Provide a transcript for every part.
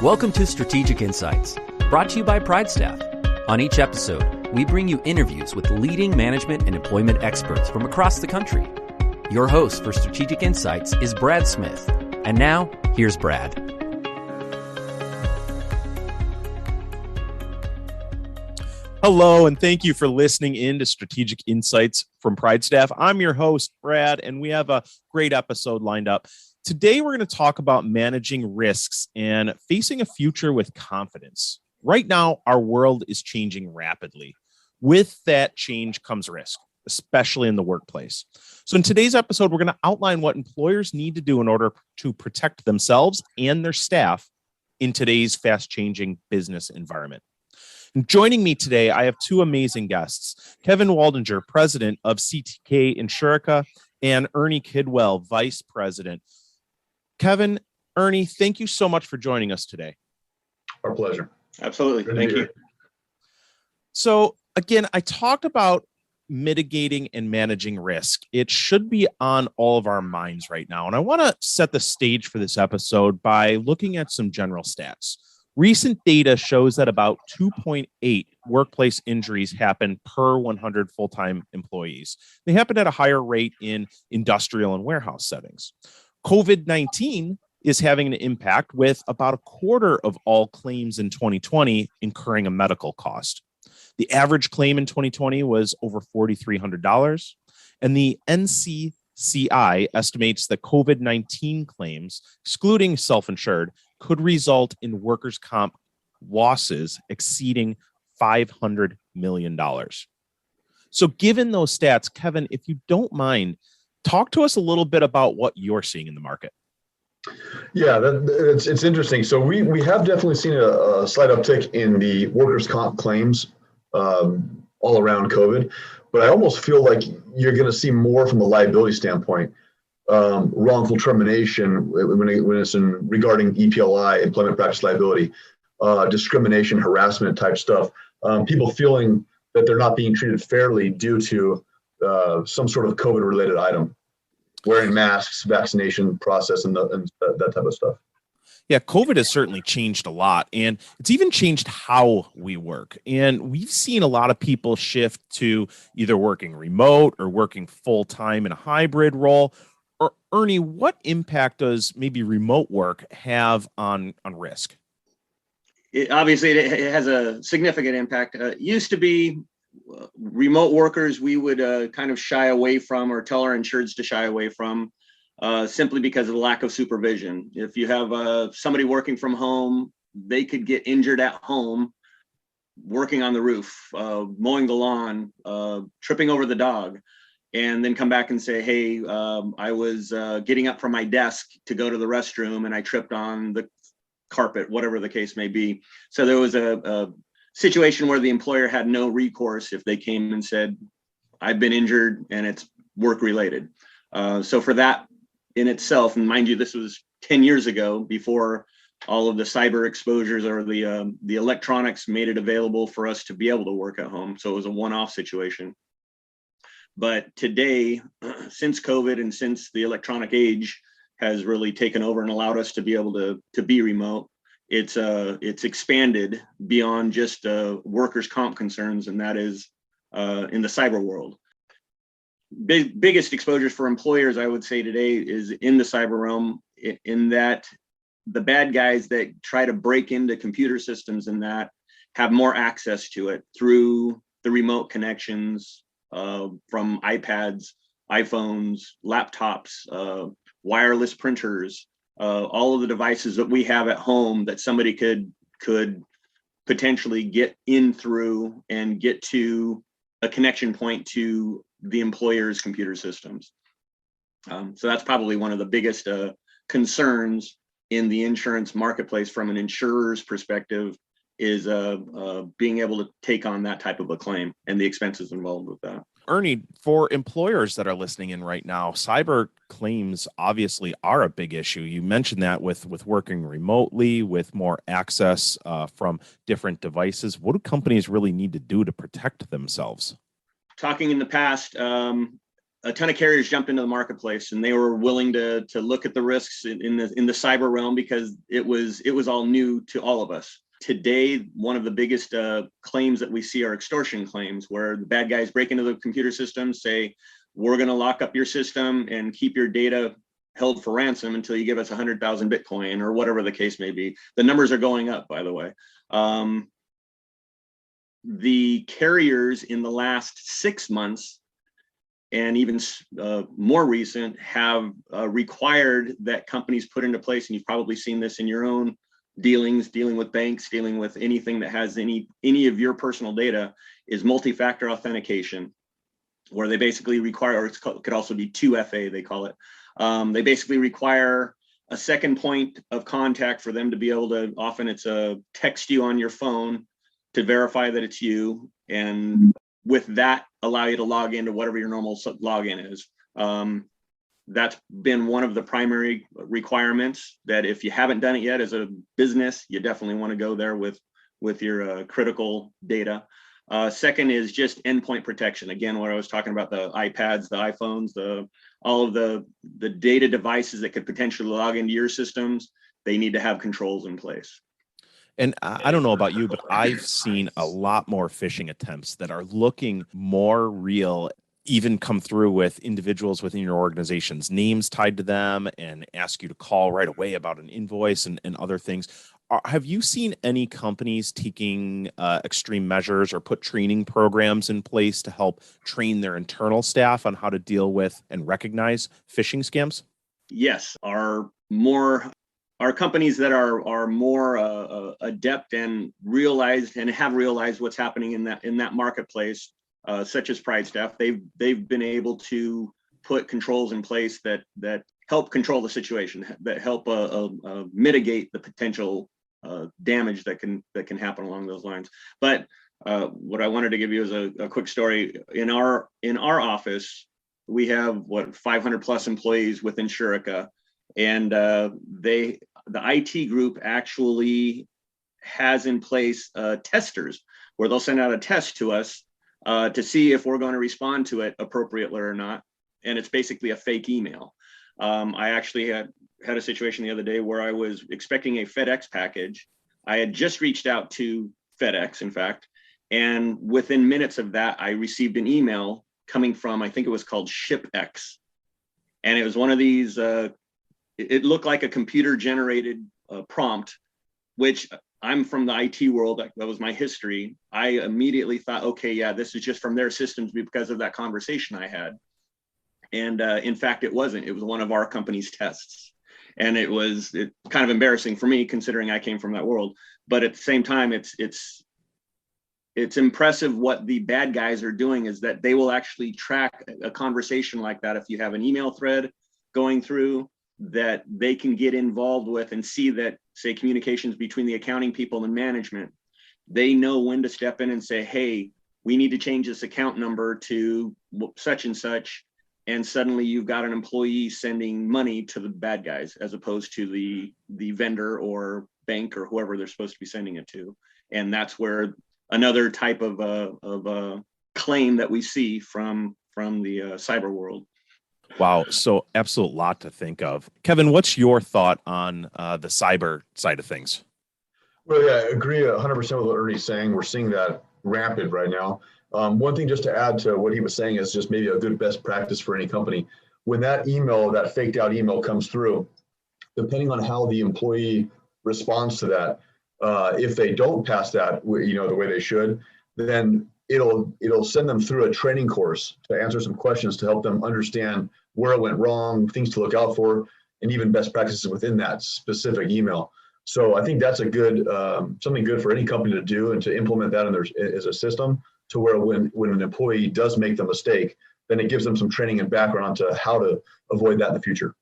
Welcome to Strategic Insights, brought to you by PrideStaff. On each episode, we bring you interviews with leading management and employment experts from across the country. Your host for Strategic Insights is Brad Smith. And now, here's Brad. Hello, and thank you for listening in to Strategic Insights from PrideStaff. I'm your host, Brad, and we have a great episode lined up. Today, we're going to talk about managing risks and facing a future with confidence. Right now, our world is changing rapidly. With that change comes risk, especially in the workplace. So in today's episode, we're going to outline what employers need to do in order to protect themselves and their staff in today's fast-changing business environment. And joining me today, I have two amazing guests, Kevin Waldinger, president of CTK Insurica, and Ernie Kidwell, vice president. Kevin, Ernie, thank you so much for joining us today. Our pleasure. Absolutely. Thank you. So again, I talked about mitigating and managing risk. It should be on all of our minds right now. And I want to set the stage for this episode by looking at some general stats. Recent data shows that about 2.8 workplace injuries happen per 100 full-time employees. They happen at a higher rate in industrial and warehouse settings. COVID-19 is having an impact, with about a quarter of all claims in 2020 incurring a medical cost. The average claim in 2020 was over $4,300, and the NCCI estimates that COVID-19 claims, excluding self-insured, could result in workers' comp losses exceeding $500 million. So given those stats, Kevin, if you don't mind, talk to us a little bit about what you're seeing in the market. Yeah, it's interesting. So we have definitely seen a slight uptick in the workers' comp claims all around COVID, but I almost feel like you're going to see more from a liability standpoint. Wrongful termination when it's regarding EPLI, employment practice liability, discrimination, harassment type stuff. People feeling that they're not being treated fairly due to some sort of COVID related item, wearing masks, vaccination process, and that type of stuff. Yeah, COVID has certainly changed a lot, and it's even changed how we work. And we've seen a lot of people shift to either working remote or working full time in a hybrid role. Or Ernie, what impact does maybe remote work have on risk? Obviously, it has a significant impact. It used to be remote workers we would kind of shy away from, or tell our insureds to shy away from, simply because of the lack of supervision. If you have somebody working from home, they could get injured at home working on the roof, mowing the lawn, tripping over the dog, and then come back and say, hey, I was getting up from my desk to go to the restroom and I tripped on the carpet, whatever the case may be. So there was a situation where the employer had no recourse if they came and said, I've been injured and it's work related. So for that in itself, and mind you, this was 10 years ago, before all of the cyber exposures or the electronics made it available for us to be able to work at home. So it was a one-off situation. But today, since COVID and since the electronic age has really taken over and allowed us to be able to be remote, it's expanded beyond just workers' comp concerns, and that is in the cyber world. Biggest exposures for employers, I would say today, is in the cyber realm, in that the bad guys that try to break into computer systems and that have more access to it through the remote connections from iPads, iPhones, laptops, wireless printers, all of the devices that we have at home that somebody could potentially get in through and get to a connection point to the employer's computer systems. So that's probably one of the biggest concerns in the insurance marketplace from an insurer's perspective, is being able to take on that type of a claim and the expenses involved with that. Ernie, for employers that are listening in right now, cyber claims obviously are a big issue. You mentioned that with working remotely, with more access from different devices. What do companies really need to do to protect themselves? Talking in the past, a ton of carriers jumped into the marketplace, and they were willing to look at the risks in the cyber realm because it was all new to all of us. Today, one of the biggest claims that we see are extortion claims, where the bad guys break into the computer system, say, we're going to lock up your system and keep your data held for ransom until you give us 100,000 Bitcoin or whatever the case may be. The numbers are going up, by the way. The carriers in the last 6 months and even more recent have required that companies put into place, and you've probably seen this in your own dealing with banks, dealing with anything that has any of your personal data, is multi-factor authentication, where they basically require, or it could also be 2FA, they call it. They basically require a second point of contact for them to be able to, often it's a text you on your phone to verify that it's you, and with that, allow you to log into whatever your normal login is. That's been one of the primary requirements, that if you haven't done it yet as a business, you definitely want to go there with your critical data. Second is just endpoint protection. Again, what I was talking about, the iPads, the iPhones, all of the data devices that could potentially log into your systems, they need to have controls in place. And I don't know about you, but I've seen a lot more phishing attempts that are looking more real, even come through with individuals within your organization's names tied to them and ask you to call right away about an invoice and other things. Have you seen any companies taking extreme measures or put training programs in place to help train their internal staff on how to deal with and recognize phishing scams? Yes, our companies that are more adept and have realized what's happening in that marketplace, such as PrideStaff, they've been able to put controls in place that help control the situation, that help mitigate the potential damage that can happen along those lines. But what I wanted to give you is a quick story. In our office, we have 500 plus employees within Shurica, and the IT group actually has in place testers, where they'll send out a test to us to see if we're going to respond to it appropriately or not. And it's basically a fake email. I actually had a situation the other day where I was expecting a FedEx package. I had just reached out to FedEx, in fact, and within minutes of that, I received an email coming from, I think it was called ShipX. And it was one of these, it looked like a computer generated prompt, which I'm from the IT world. That was my history. I immediately thought, okay, yeah, this is just from their systems because of that conversation I had. And in fact, it wasn't. It was one of our company's tests. And it kind of embarrassing for me, considering I came from that world. But at the same time, it's impressive what the bad guys are doing, is that they will actually track a conversation like that. If you have an email thread going through, that they can get involved with and see that, say, communications between the accounting people and management, they know when to step in and say, hey, we need to change this account number to such and such. And suddenly you've got an employee sending money to the bad guys, as opposed to the vendor or bank or whoever they're supposed to be sending it to. And that's where another type of claim that we see from the cyber world. Wow. So absolute lot to think of. Kevin, what's your thought on the cyber side of things? Well, yeah, I agree 100% with what Ernie's saying. We're seeing that rampant right now. One thing just to add to what he was saying is just maybe a good best practice for any company. When that faked out email comes through, depending on how the employee responds to that, if they don't pass that, the way they should, then it'll send them through a training course to answer some questions to help them understand where it went wrong, things to look out for, and even best practices within that specific email. So I think that's a good something good for any company to do, and to implement that as a system, to where when an employee does make the mistake, then it gives them some training and background to how to avoid that in the future.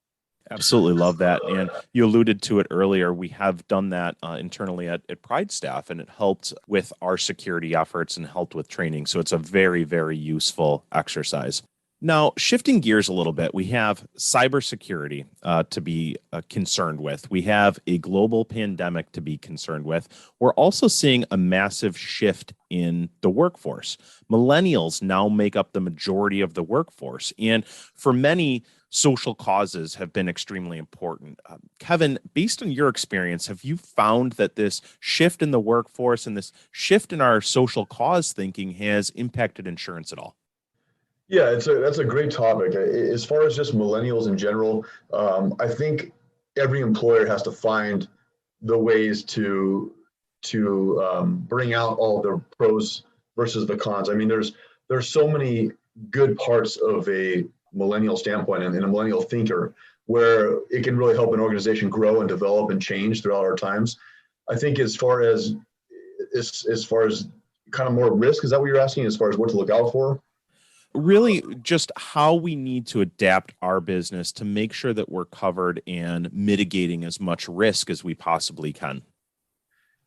Absolutely love that. And you alluded to it earlier. We have done that internally at PrideStaff, and it helped with our security efforts and helped with training. So it's a very, very useful exercise. Now, shifting gears a little bit, we have cybersecurity to be concerned with. We have a global pandemic to be concerned with. We're also seeing a massive shift in the workforce. Millennials now make up the majority of the workforce. And for many, social causes have been extremely important. Kevin, based on your experience, have you found that this shift in the workforce and this shift in our social cause thinking has impacted insurance at all? Yeah, that's a great topic. As far as just millennials in general, I think every employer has to find the ways to bring out all the pros versus the cons. I mean, there's so many good parts of a millennial standpoint and a millennial thinker where it can really help an organization grow and develop and change throughout our times. I think as far as kind of more risk, is that what you're asking? As far as what to look out for? Really just how we need to adapt our business to make sure that we're covered and mitigating as much risk as we possibly can.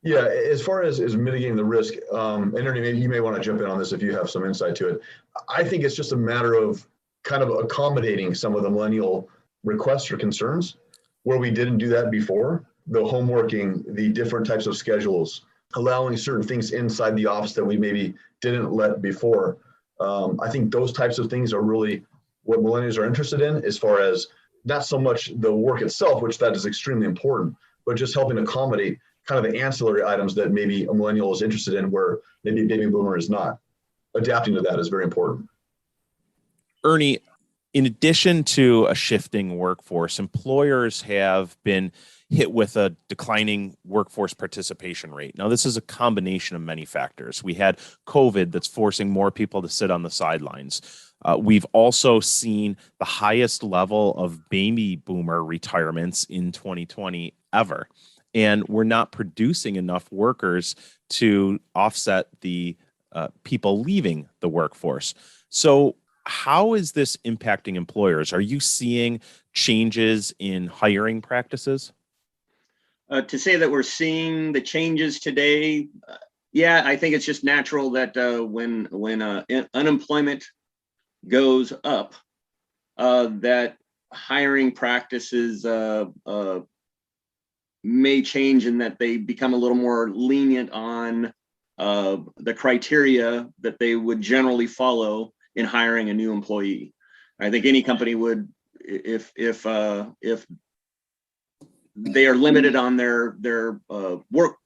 Yeah, as far as mitigating the risk, and Ernie, maybe you may want to jump in on this if you have some insight to it. I think it's just a matter of kind of accommodating some of the millennial requests or concerns where we didn't do that before. The homeworking, the different types of schedules, allowing certain things inside the office that we maybe didn't let before. I think those types of things are really what millennials are interested in, as far as not so much the work itself, which that is extremely important, but just helping accommodate kind of the ancillary items that maybe a millennial is interested in where maybe a baby boomer is not. Adapting to that is very important. Ernie, in addition to a shifting workforce, employers have been hit with a declining workforce participation rate. Now, this is a combination of many factors. We had COVID that's forcing more people to sit on the sidelines. We've also seen the highest level of baby boomer retirements in 2020 ever. And we're not producing enough workers to offset the people leaving the workforce. So how is this impacting employers? Are you seeing changes in hiring practices? To say that we're seeing the changes today, yeah, I think it's just natural that when unemployment goes up, that hiring practices may change in that they become a little more lenient on the criteria that they would generally follow in hiring a new employee. I think any company would, if they are limited on their work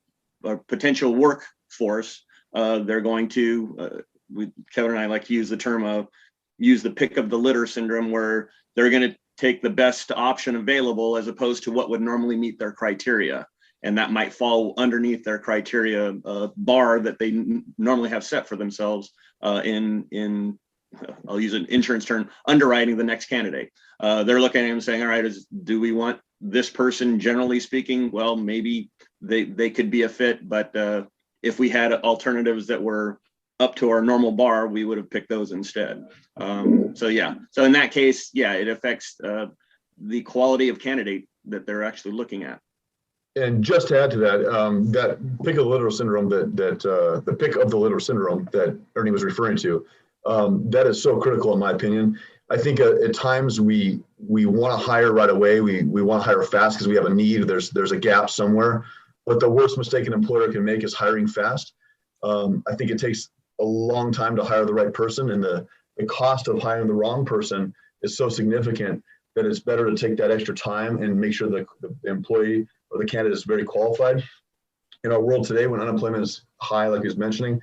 potential workforce, they're going to. Kevin and I like to use the term of use the pick of the litter syndrome, where they're going to take the best option available as opposed to what would normally meet their criteria, and that might fall underneath their criteria bar that they normally have set for themselves in I'll use an insurance term, underwriting the next candidate. They're looking at him saying, all right, do we want this person? Generally speaking, well, maybe they could be a fit, but if we had alternatives that were up to our normal bar, we would have picked those instead. So in that case, it affects the quality of candidate that they're actually looking at. And just to add to that, that pick of the litter syndrome, the pick of the litter syndrome that Ernie was referring to, that is so critical in my opinion. I think at times we want to hire right away. We want to hire fast because we have a need. There's a gap somewhere. But the worst mistake an employer can make is hiring fast. I think it takes a long time to hire the right person, and the cost of hiring the wrong person is so significant that it's better to take that extra time and make sure the employee or the candidate is very qualified. In our world today, when unemployment is high, like he was mentioning,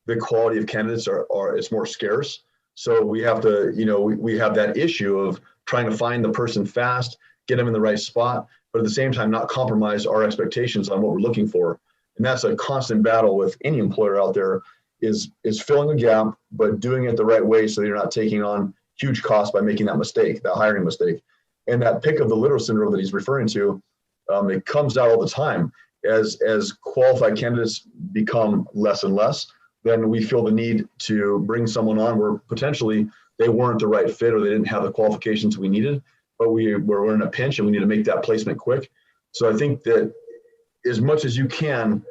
the quality of candidates it's more scarce. So we have to, we have that issue of trying to find the person fast, get them in the right spot, but at the same time, not compromise our expectations on what we're looking for. And that's a constant battle with any employer out there, is filling the gap, but doing it the right way so you're not taking on huge costs by making that mistake, that hiring mistake. And that pick of the litter syndrome that he's referring to, it comes out all the time. As qualified candidates become less and less, then we feel the need to bring someone on where potentially they weren't the right fit or they didn't have the qualifications we needed, but we're in a pinch and we need to make that placement quick. So I think that as much as you can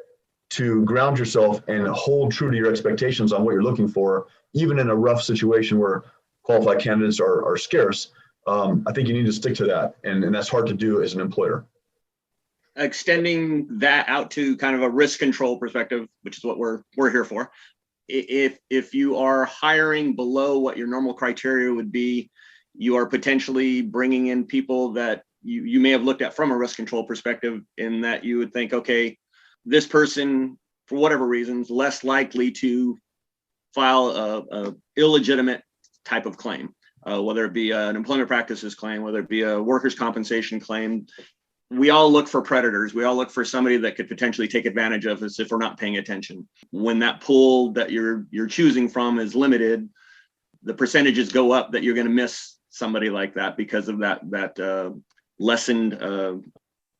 to ground yourself and hold true to your expectations on what you're looking for, even in a rough situation where qualified candidates are scarce, I think you need to stick to that. And that's hard to do as an employer. Extending that out to kind of a risk control perspective, which is what we're here for. If you are hiring below what your normal criteria would be, you are potentially bringing in people that you may have looked at from a risk control perspective, in that you would think, okay, this person, for whatever reasons, less likely to file a illegitimate type of claim, whether it be an employment practices claim, whether it be a workers' compensation claim. We all look for predators. We all look for somebody that could potentially take advantage of us if we're not paying attention. When that pool that you're choosing from is limited, the percentages go up that you're going to miss somebody like that because of that lessened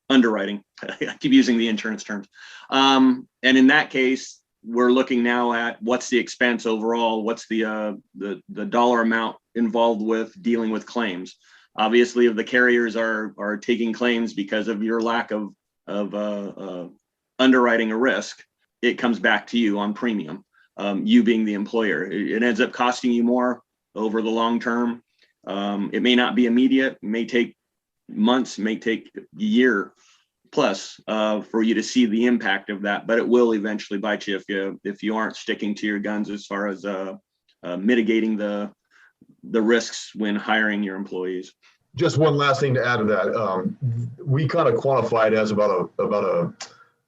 underwriting. I keep using the insurance terms. And in that case, we're looking now at what's the expense overall, what's the dollar amount involved with dealing with claims. Obviously, if the carriers are taking claims because of your lack of underwriting a risk, it comes back to you on premium. You being the employer, it ends up costing you more over the long term. It may not be immediate, it may take months, it may take a year plus for you to see the impact of that, but it will eventually bite you if you aren't sticking to your guns as far as mitigating the risks when hiring your employees. Just one last thing to add to that. We kind of quantify it as about a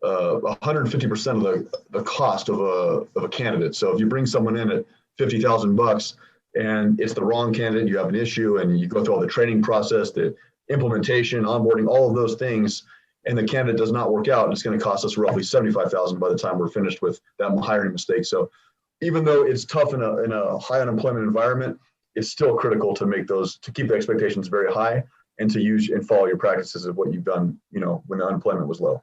150% of the cost of a candidate. So if you bring someone in at $50,000 and it's the wrong candidate, you have an issue, and you go through all the training process, the implementation, onboarding, all of those things, and the candidate does not work out, it's going to cost us roughly $75,000 by the time we're finished with that hiring mistake. So even though it's tough in a high unemployment environment, it's still critical to keep the expectations very high and to use and follow your practices of what you've done, when the unemployment was low.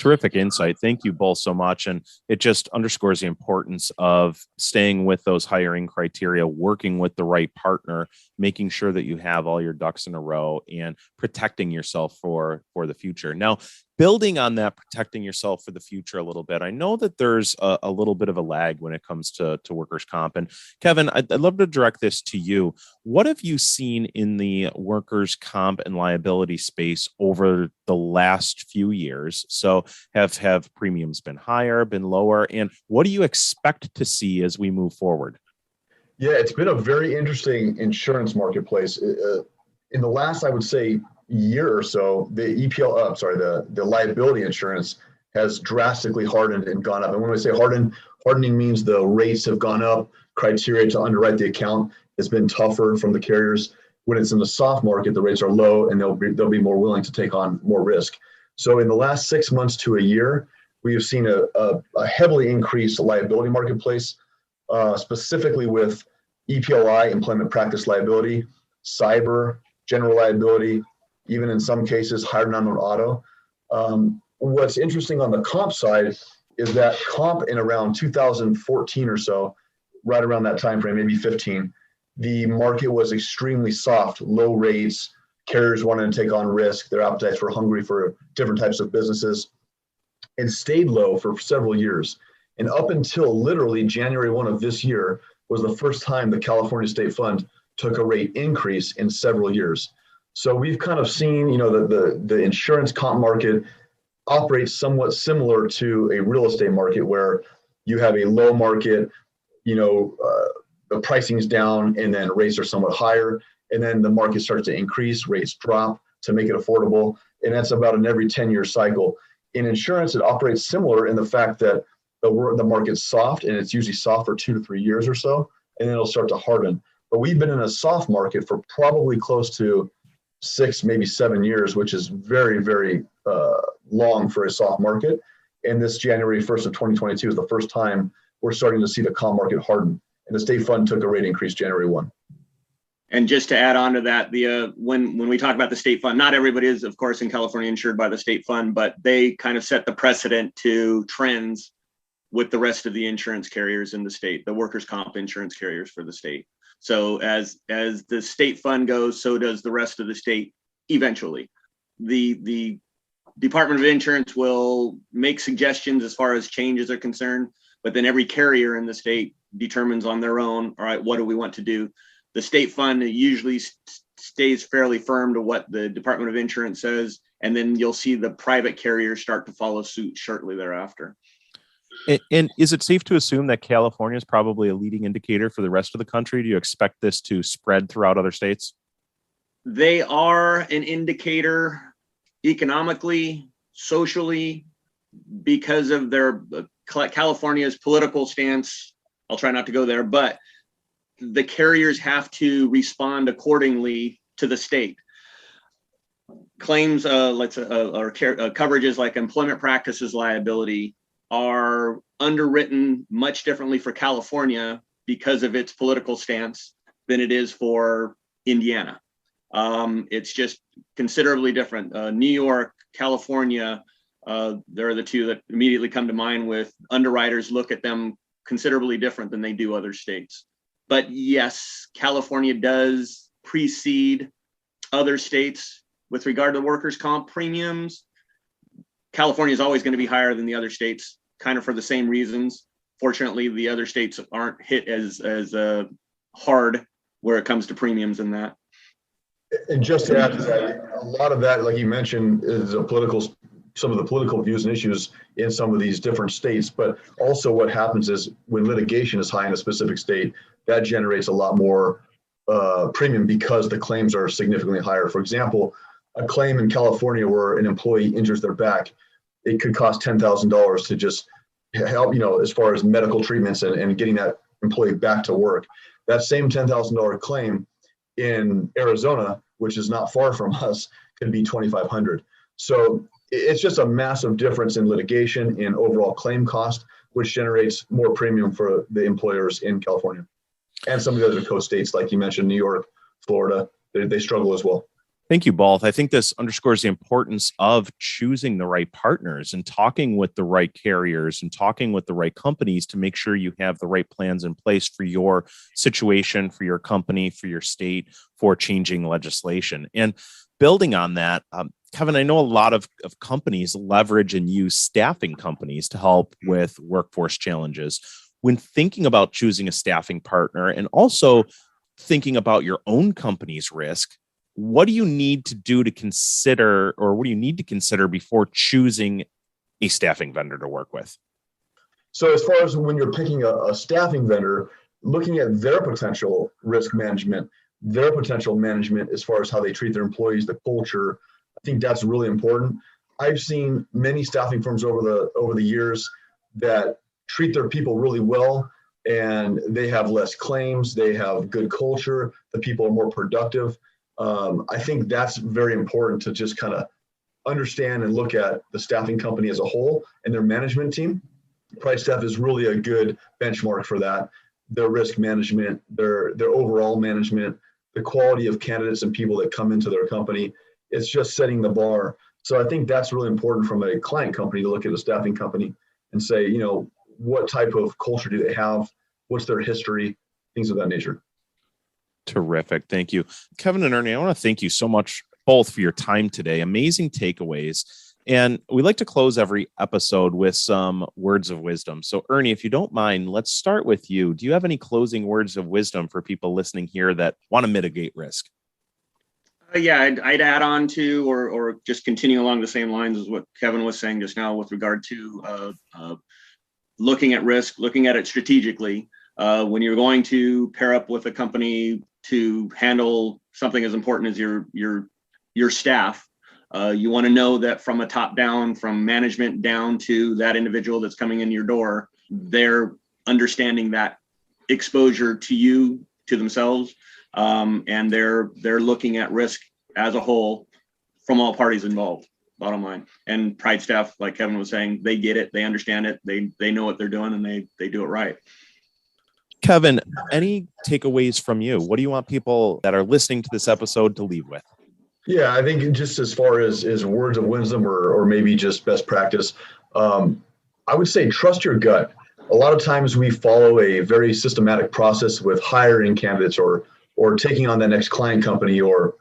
Terrific insight. Thank you both so much. And it just underscores the importance of staying with those hiring criteria, working with the right partner, making sure that you have all your ducks in a row, and protecting yourself for the future. Now, building on that, protecting yourself for the future a little bit, I know that there's a little bit of a lag when it comes to workers' comp. And Kevin, I'd love to direct this to you. What have you seen in the workers' comp and liability space over the last few years? So have premiums been higher, been lower? And what do you expect to see as we move forward? Yeah, it's been a very interesting insurance marketplace. In the last, I would say, year or so, the liability insurance has drastically hardened and gone up. And when we say hardening means the rates have gone up, criteria to underwrite the account has been tougher from the carriers. When it's in the soft market, the rates are low and they'll be more willing to take on more risk. So in the last 6 months to a year, we have seen a heavily increased liability marketplace, specifically with EPLI, employment practice liability, cyber, general liability, even in some cases, hired and unknown auto. What's interesting on the comp side is that comp in around 2014 or so, right around that time frame, maybe 15, the market was extremely soft, low rates, carriers wanted to take on risk, their appetites were hungry for different types of businesses, and stayed low for several years. And up until literally January 1 of this year was the first time the California State Fund took a rate increase in several years. So we've kind of seen, the insurance comp market operates somewhat similar to a real estate market where you have a low market, the pricing is down and then rates are somewhat higher. And then the market starts to increase, rates drop to make it affordable. And that's about an every 10-year cycle. In insurance, it operates similar in the fact that the market's soft, and it's usually soft for 2 to 3 years or so, and then it'll start to harden. But we've been in a soft market for probably close to 6, maybe 7 years, which is very, very long for a soft market. And this January 1st of 2022 is the first time we're starting to see the comp market harden. And the state fund took a rate increase January 1. And just to add on to that, when we talk about the state fund, not everybody is, of course, in California insured by the state fund, but they kind of set the precedent to trends with the rest of the insurance carriers in the state, the workers' comp insurance carriers for the state. So as the state fund goes, so does the rest of the state eventually. The Department of Insurance will make suggestions as far as changes are concerned, but then every carrier in the state determines on their own, all right, what do we want to do? the state fund usually stays fairly firm to what the Department of Insurance says, and then you'll see the private carriers start to follow suit shortly thereafter. And is it safe to assume that California is probably a leading indicator for the rest of the country? Do you expect this to spread throughout other states? They are an indicator economically, socially, because of their California's political stance. I'll try not to go there, but the carriers have to respond accordingly to the state. Claims, or coverages like employment practices liability are underwritten much differently for California because of its political stance than it is for Indiana. It's just considerably different. New York, California, they're the two that immediately come to mind with underwriters look at them considerably different than they do other states. But yes, California does precede other states with regard to workers' comp premiums. California is always going to be higher than the other states, kind of for the same reasons. Fortunately, the other states aren't hit as hard where it comes to premiums and that. And just to add to that, a lot of that, like you mentioned, is some of the political views and issues in some of these different states. But also what happens is when litigation is high in a specific state, that generates a lot more premium because the claims are significantly higher. For example, a claim in California where an employee injures their back, it could cost $10,000 to just help, as far as medical treatments and getting that employee back to work. That same $10,000 claim in Arizona, which is not far from us, could be $2,500. So it's just a massive difference in litigation and overall claim cost, which generates more premium for the employers in California. And some of the other coast states, like you mentioned, New York, Florida, they struggle as well. Thank you both. I think this underscores the importance of choosing the right partners and talking with the right carriers and talking with the right companies to make sure you have the right plans in place for your situation, for your company, for your state, for changing legislation. And building on that, Kevin, I know a lot of companies leverage and use staffing companies to help with workforce challenges. When thinking about choosing a staffing partner and also thinking about your own company's risk, what do you need to do to consider, or what do you need to consider before choosing a staffing vendor to work with? So as far as when you're picking a staffing vendor, looking at their potential risk management, their potential management as far as how they treat their employees, the culture, I think that's really important. I've seen many staffing firms over the years that treat their people really well, and they have less claims, they have good culture, the people are more productive. I think that's very important to just kind of understand and look at the staffing company as a whole and their management team. PrideStaff is really a good benchmark for that. Their risk management, their overall management, the quality of candidates and people that come into their company, it's just setting the bar. So I think that's really important from a client company to look at a staffing company and say, what type of culture do they have? What's their history? Things of that nature. Terrific. Thank you. Kevin and Ernie, I want to thank you so much both for your time today. Amazing takeaways. And we like to close every episode with some words of wisdom. So Ernie, if you don't mind, let's start with you. Do you have any closing words of wisdom for people listening here that want to mitigate risk? Yeah, I'd add on to, or just continue along the same lines as what Kevin was saying just now with regard to looking at risk, looking at it strategically. When you're going to pair up with a company to handle something as important as your staff, you want to know that from a top down, from management down to that individual that's coming in your door, they're understanding that exposure to you, to themselves, and they're looking at risk as a whole from all parties involved. Bottom line. And PrideStaff, like Kevin was saying, they get it, they understand it, they know what they're doing, and they do it right. Kevin, any takeaways from you? What do you want people that are listening to this episode to leave with? Yeah, I think just as far as words of wisdom or maybe just best practice, I would say trust your gut. A lot of times we follow a very systematic process with hiring candidates or taking on the next client company or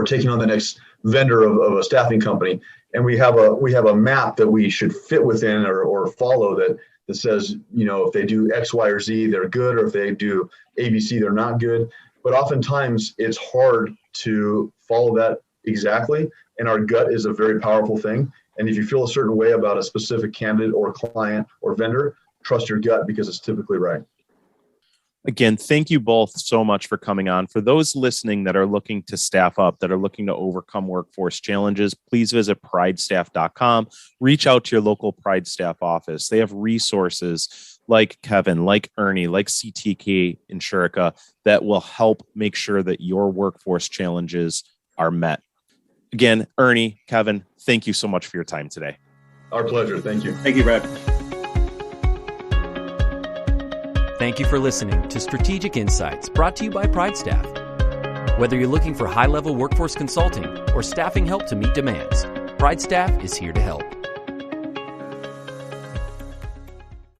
taking on the next vendor of a staffing company. And we have a map that we should fit within or follow that says, if they do X, Y, or Z, they're good, or if they do ABC, they're not good. but oftentimes it's hard to follow that exactly. And our gut is a very powerful thing. And if you feel a certain way about a specific candidate or client or vendor, trust your gut because it's typically right. Again, thank you both so much for coming on. For those listening that are looking to staff up, that are looking to overcome workforce challenges, please visit PrideStaff.com. Reach out to your local PrideStaff office. They have resources like Kevin, like Ernie, like CTK Insurica that will help make sure that your workforce challenges are met. Again, Ernie, Kevin, thank you so much for your time today. Our pleasure. Thank you. Thank you, Brad. Thank you for listening to Strategic Insights, brought to you by PrideStaff. Whether you're looking for high-level workforce consulting or staffing help to meet demands, PrideStaff is here to help.